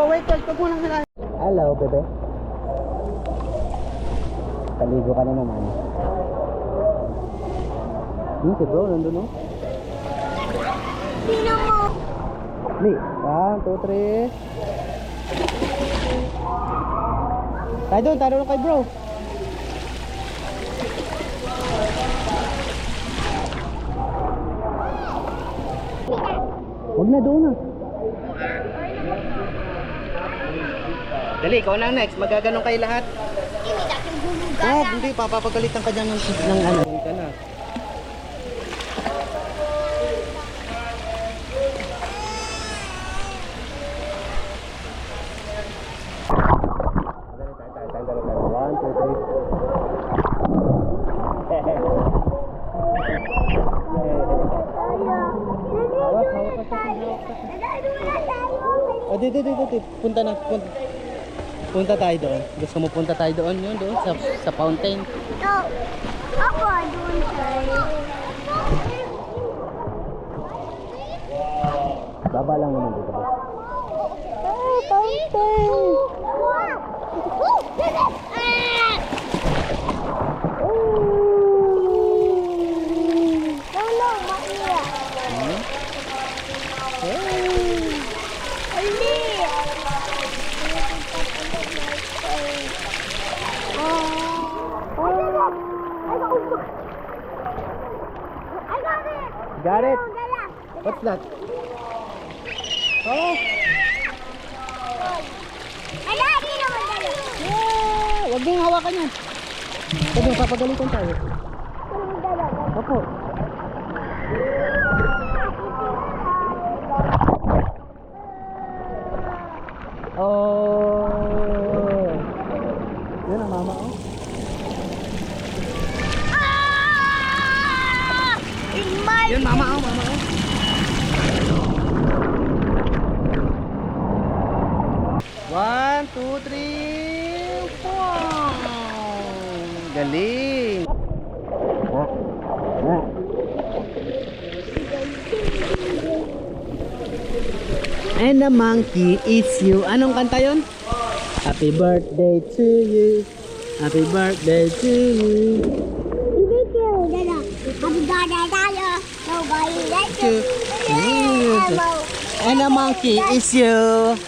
Bro, wait, wag mo lang hilahin. Hello, bebe. Paligo ka na naman. Si bro, nandun no? Sino mo? Li, 1, 2, 3. Tayo doon kay bro. Huwag na doon na. Dali, ikaw na next. Magaganon kayo lahat. Hindi, papapagalitan ka dyan ng ano. Ka na. One, two, three. Dito. Punta tayo doon. Gusto mo punta tayo doon yun doon sa fountain? No. Ako doon tayo. Baba lang naman dito. Fountain. Got it? What's that? Oh! Yeah! Huwag mong hawakan yan. Sabi mo, papagalitan tayo. Opo. Oh! Yan ang mama ko. Yan mama ko. One, two, three. Wow! Galing! And the monkey is you. Anong kanta yun? Happy birthday to you. Happy birthday to you. And the monkey is you.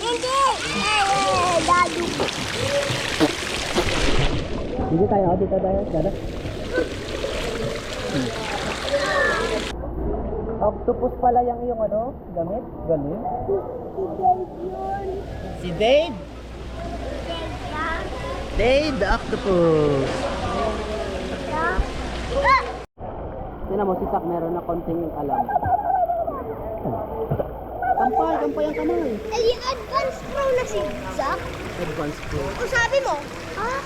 Dito tayo. Dada. Octopus pala yung iyong ano? Gamit? Galing? Si Dade? Dade the octopus. Tignan mo, si Sak meron na konting alam. Kampay ang kamay. Advanced pro na si Zach. Advanced pro. Kung sabi mo,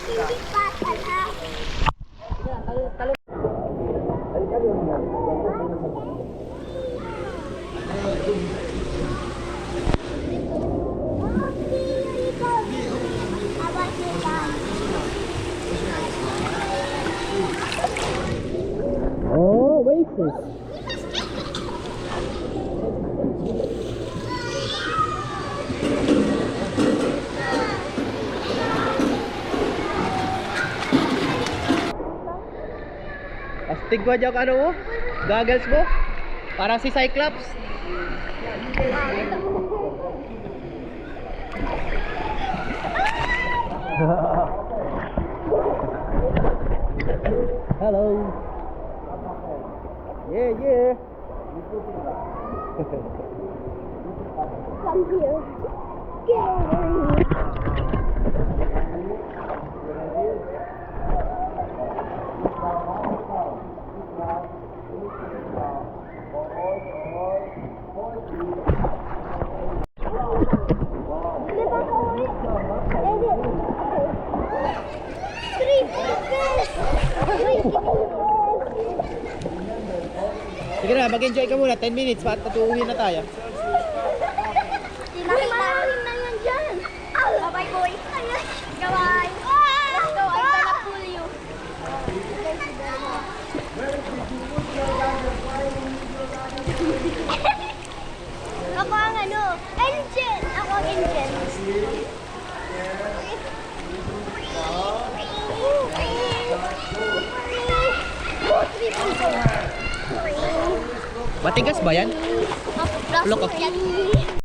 hindi pa pala. Talo. Oh, Oasis. Astig ko dyan ano mo? Goggles mo? Para si Cyclops. Hello. Yeah. Come here. Sige na, mag-enjoy ka muna. 10 minutes, patuuwi na tayo. Maraming na yan dyan. Bye-bye, boy. Bye-bye. Let's go. I'm gonna pull you. Ako ang ano, engine. Ako ang engine. Matigas ba yan? Plastic Loko. yan.